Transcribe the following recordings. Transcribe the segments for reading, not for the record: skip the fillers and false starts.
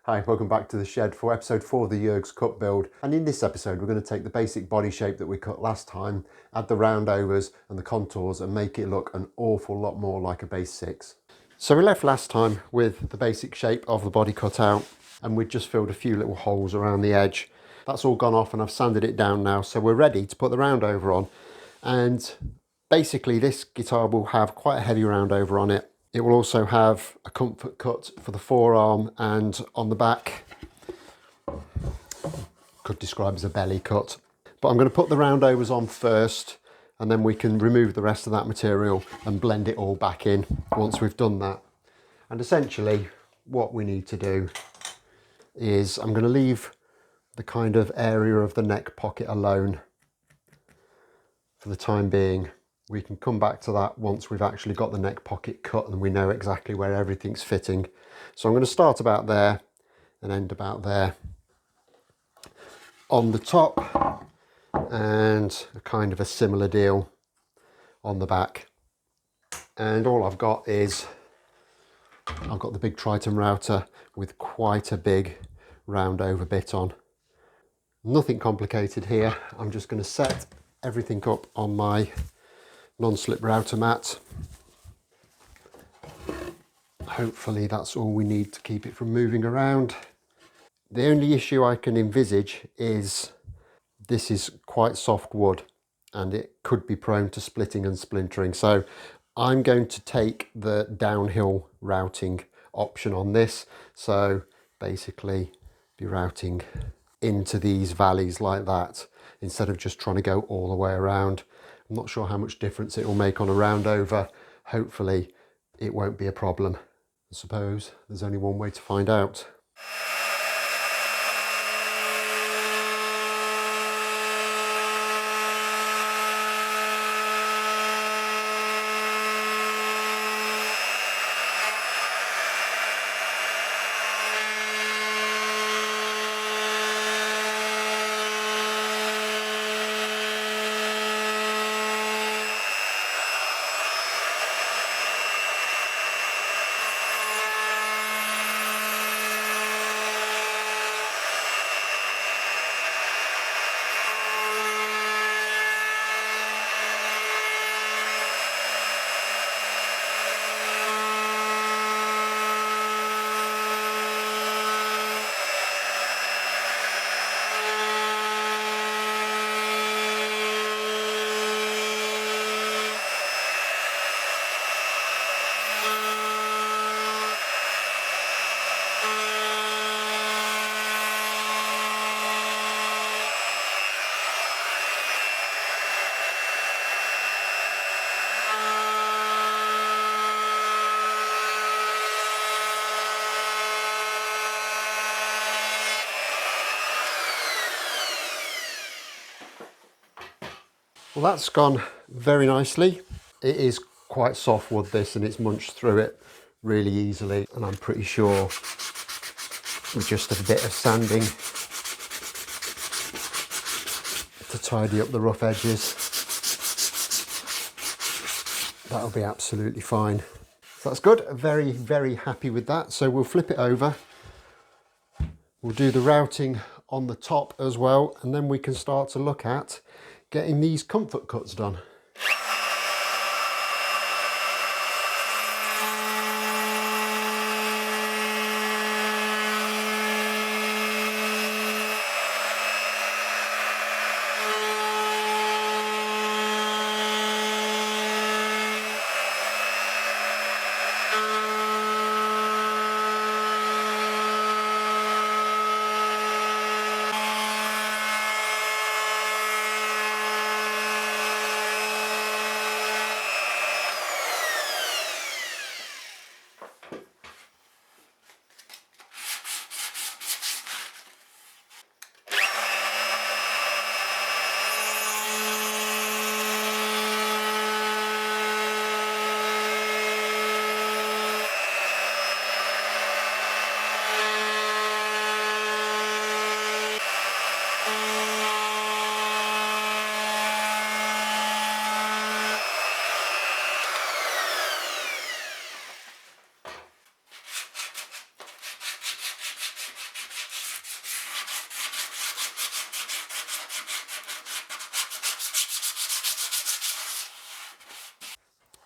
Hi, welcome back to the shed for episode 4 of the Jurgs cut build. And in this episode, we're going to take the basic body shape that we cut last time, add the roundovers and the contours and make it look an awful lot more like a base 6. So we left last time with the basic shape of the body cut out, and we'd just filled a few little holes around the edge. That's all gone off and I've sanded it down now, so we're ready to put the roundover on. And basically this guitar will have quite a heavy roundover on it. It will also have a comfort cut for the forearm and on the back. Could describe as a belly cut. But I'm going to put the roundovers on first, and then we can remove the rest of that material and blend it all back in once we've done that. And essentially what we need to do is I'm going to leave the kind of area of the neck pocket alone for the time being. We can come back to that once we've actually got the neck pocket cut and we know exactly where everything's fitting. So I'm going to start about there and end about there on the top, and a kind of a similar deal on the back. And all I've got is I've got the big Triton router with quite a big roundover bit on. Nothing complicated here. I'm just going to set everything up on my non-slip router mat. Hopefully that's all we need to keep it from moving around. The only issue I can envisage is this is quite soft wood and it could be prone to splitting and splintering. So I'm going to take the downhill routing option on this. So basically be routing into these valleys like that instead of just trying to go all the way around. I'm not sure how much difference it will make on a roundover. Hopefully it won't be a problem. I suppose there's only one way to find out. Well, that's gone very nicely. It is quite soft wood this, and it's munched through it really easily, and I'm pretty sure with just a bit of sanding to tidy up the rough edges, that'll be absolutely fine. So that's good. Very, very happy with that. So we'll flip it over. We'll do the routing on the top as well, and then we can start to look at getting these comfort cuts done.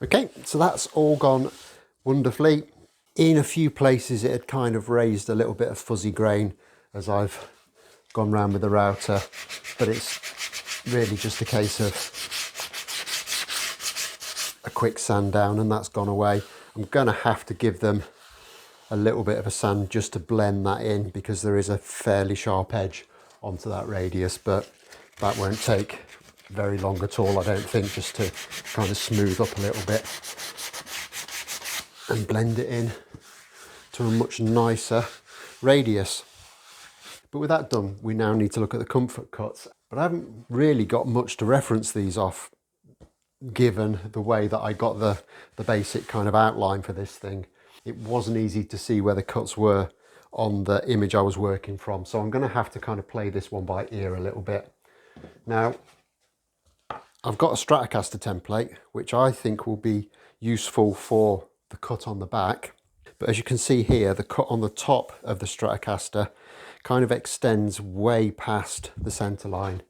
Okay, so that's all gone wonderfully. In a few places it had kind of raised a little bit of fuzzy grain as I've gone round with the router, but it's really just a case of a quick sand down and that's gone away. I'm going to have to give them a little bit of a sand just to blend that in, because there is a fairly sharp edge onto that radius, but that won't take very long at all, I don't think, just to kind of smooth up a little bit and blend it in to a much nicer radius. But with that done, we now need to look at the comfort cuts. But I haven't really got much to reference these off, given the way that I got the basic kind of outline for this thing. It wasn't easy to see where the cuts were on the image I was working from, so I'm going to have to kind of play this one by ear a little bit. Now, I've got a Stratocaster template, which I think will be useful for the cut on the back. But as you can see here, the cut on the top of the Stratocaster kind of extends way past the centre line.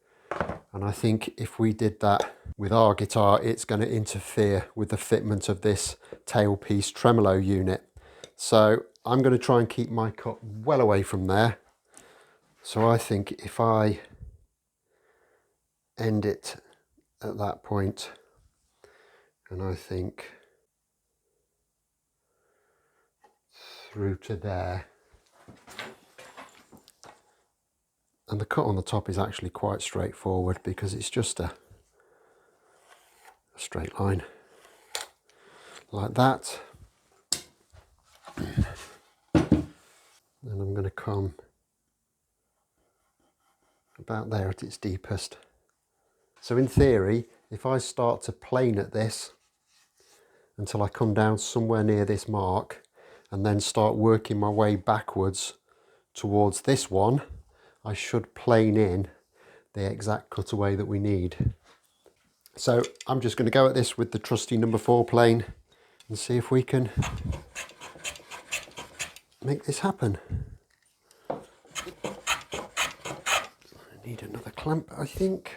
And I think if we did that with our guitar, it's going to interfere with the fitment of this tailpiece tremolo unit. So I'm going to try and keep my cut well away from there. So I think if I end it at that point, and I think through to there, and the cut on the top is actually quite straightforward because it's just a straight line like that. And I'm going to come about there at its deepest. So in theory, if I start to plane at this until I come down somewhere near this mark and then start working my way backwards towards this one, I should plane in the exact cutaway that we need. So I'm just going to go at this with the trusty number 4 plane and see if we can make this happen. I need another clamp, I think.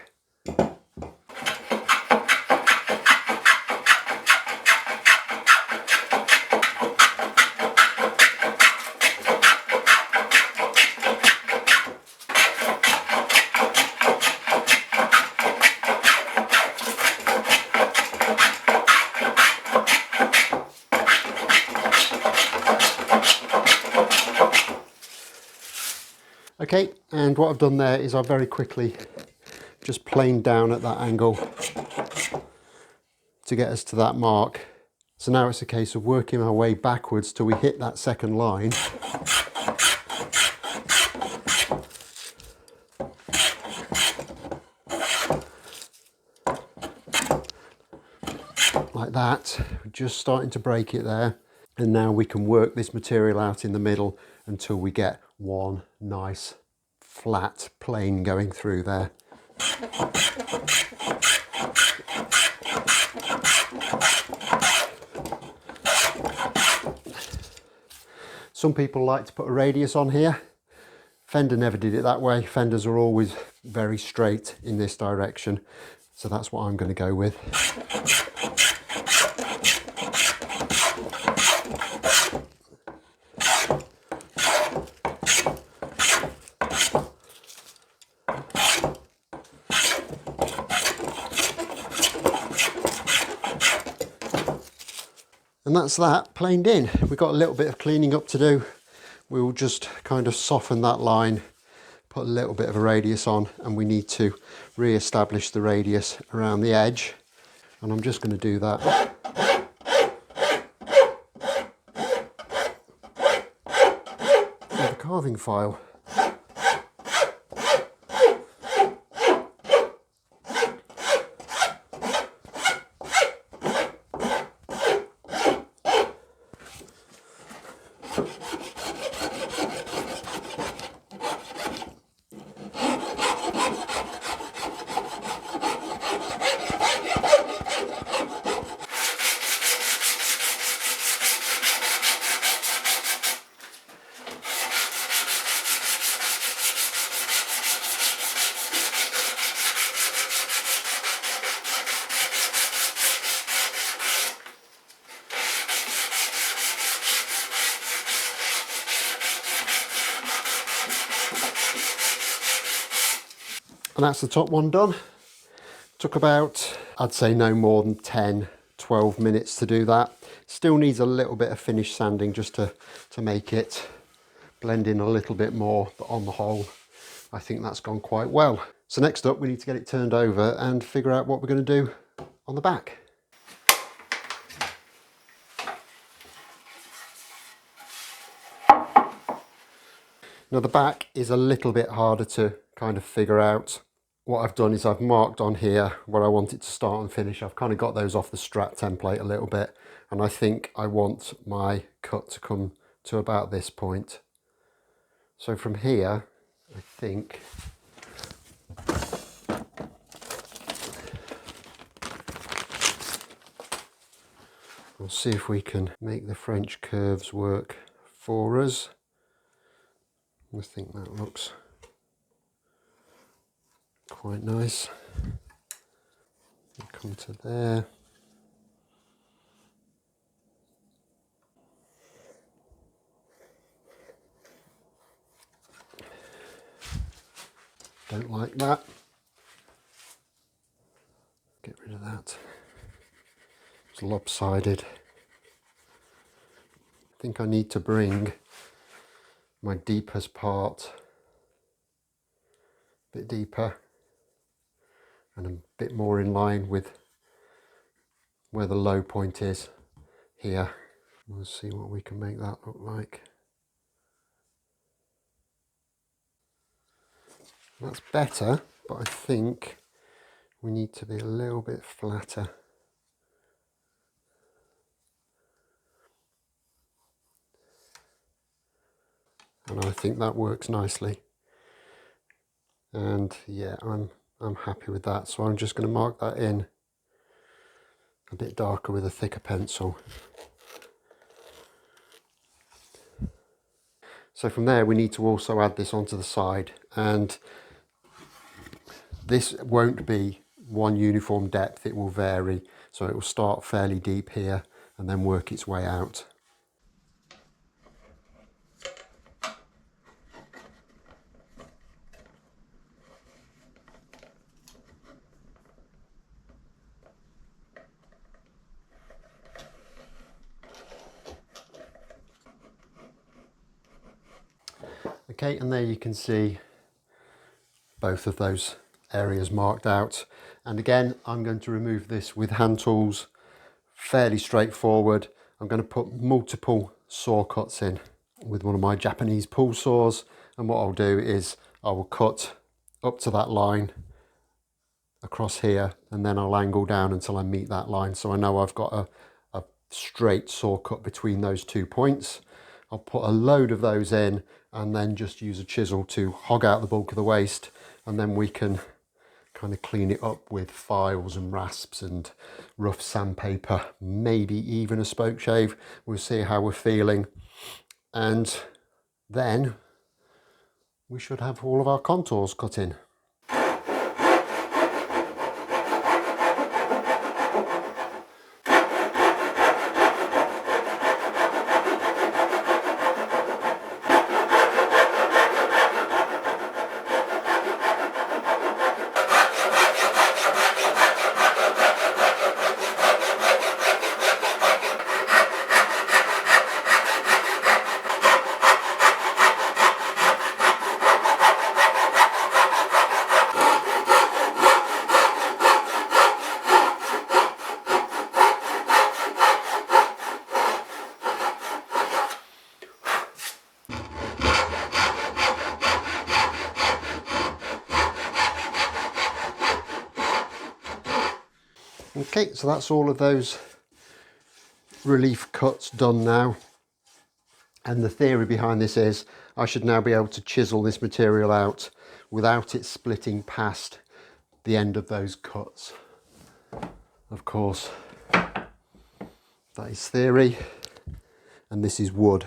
Okay, and what I've done there is I've very quickly just planed down at that angle to get us to that mark. So now it's a case of working our way backwards till we hit that second line. Like that, just starting to break it there. And now we can work this material out in the middle until we get one nice flat plane going through there. Some people like to put a radius on here. Fender never did it that way. Fenders are always very straight in this direction. So that's what I'm going to go with. And that's that planed in. We've got a little bit of cleaning up to do. We'll just kind of soften that line, put a little bit of a radius on, and we need to re-establish the radius around the edge. And I'm just going to do that with a carving file. And that's the top one done. Took about, I'd say no more than 10, 12 minutes to do that. Still needs a little bit of finish sanding just to make it blend in a little bit more, but on the whole, I think that's gone quite well. So next up, we need to get it turned over and figure out what we're going to do on the back. Now the back is a little bit harder to kind of figure out. What I've done is I've marked on here where I want it to start and finish. I've kind of got those off the Strat template a little bit, and I think I want my cut to come to about this point. So from here, I think we'll see if we can make the French curves work for us. I think that looks quite nice. Come to there. Don't like that. Get rid of that. It's lopsided. I think I need to bring my deepest part a bit deeper and a bit more in line with where the low point is here. We'll see what we can make that look like. That's better, but I think we need to be a little bit flatter. And I think that works nicely. And yeah, I'm happy with that. So I'm just going to mark that in a bit darker with a thicker pencil. So from there we need to also add this onto the side, and this won't be one uniform depth, it will vary. So it will start fairly deep here and then work its way out. Okay, and there you can see both of those areas marked out. And again, I'm going to remove this with hand tools, fairly straightforward. I'm going to put multiple saw cuts in with one of my Japanese pull saws. And what I'll do is I will cut up to that line across here, and then I'll angle down until I meet that line. So I know I've got a straight saw cut between those 2 points. I'll put a load of those in and then just use a chisel to hog out the bulk of the waste, and then we can kind of clean it up with files and rasps and rough sandpaper, maybe even a spoke shave. We'll see how we're feeling, and then we should have all of our contours cut in. Okay, so that's all of those relief cuts done now. And the theory behind this is I should now be able to chisel this material out without it splitting past the end of those cuts. Of course, that is theory, and this is wood.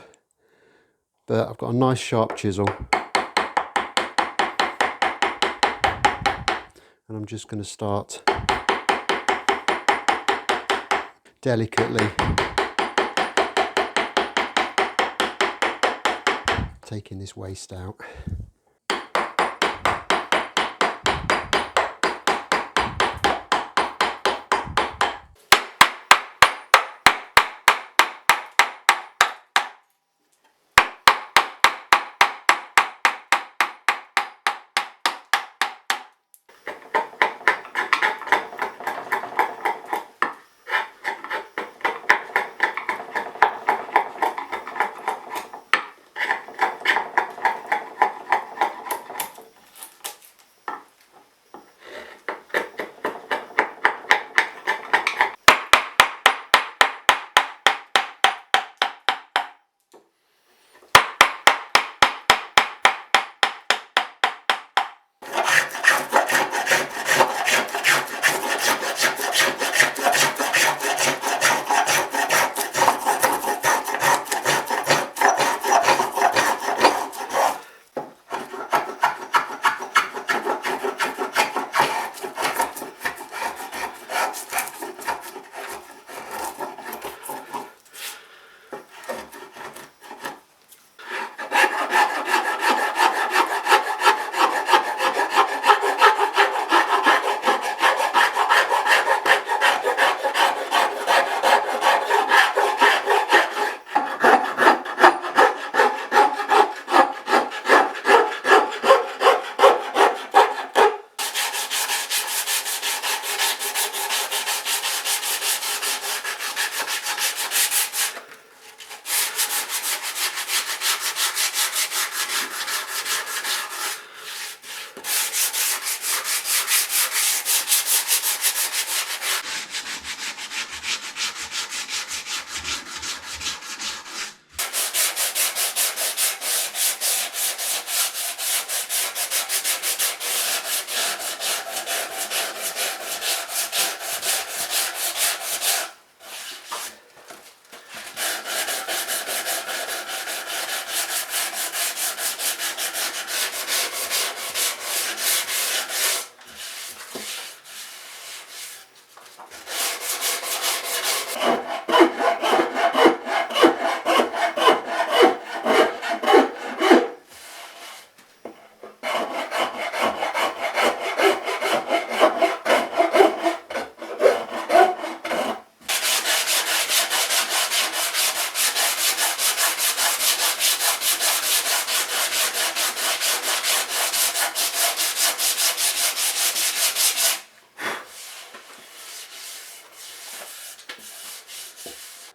But I've got a nice sharp chisel, and I'm just going to start delicately taking this waste out.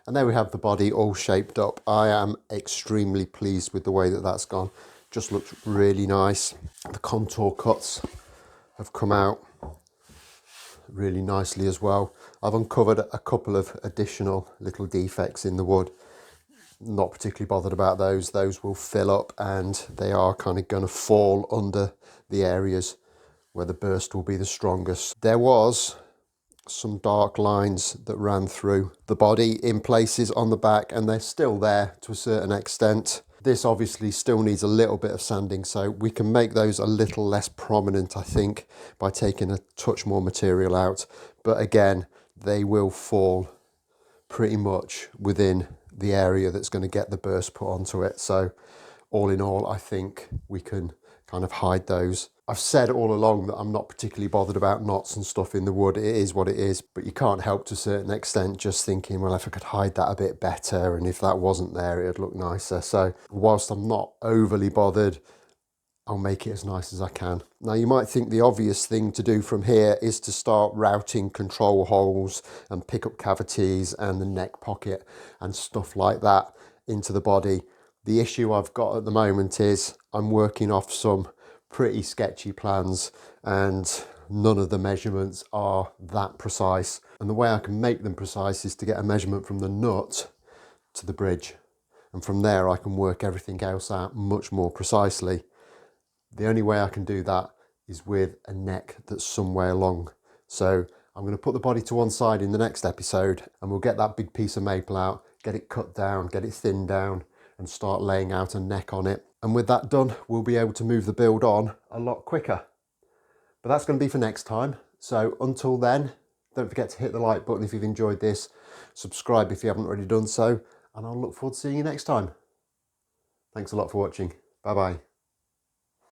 And there we have the body all shaped up. I am extremely pleased with the way that that's gone. Just looks really nice. The contour cuts have come out really nicely as well. I've uncovered a couple of additional little defects in the wood. Not particularly bothered about those. Those will fill up and they are kind of going to fall under the areas where the burst will be the strongest. There was some dark lines that ran through the body in places on the back, and they're still there to a certain extent. This obviously still needs a little bit of sanding, so we can make those a little less prominent, I think, by taking a touch more material out. But again, they will fall pretty much within the area that's going to get the burst put onto it. So all in all, I think we can kind of hide those. I've said all along that I'm not particularly bothered about knots and stuff in the wood. It is what it is, but you can't help to a certain extent just thinking, well, if I could hide that a bit better and if that wasn't there, it'd look nicer. So whilst I'm not overly bothered, I'll make it as nice as I can. Now you might think the obvious thing to do from here is to start routing control holes and pickup cavities and the neck pocket and stuff like that into the body. The issue I've got at the moment is I'm working off some pretty sketchy plans and none of the measurements are that precise. And the way I can make them precise is to get a measurement from the nut to the bridge. And from there I can work everything else out much more precisely. The only way I can do that is with a neck that's some way along. So I'm going to put the body to one side in the next episode and we'll get that big piece of maple out, get it cut down, get it thinned down and start laying out a neck on it. And with that done, we'll be able to move the build on a lot quicker. But that's going to be for next time. So until then, don't forget to hit the like button if you've enjoyed this, subscribe if you haven't already done so, and I'll look forward to seeing you next time. Thanks a lot for watching. Bye bye.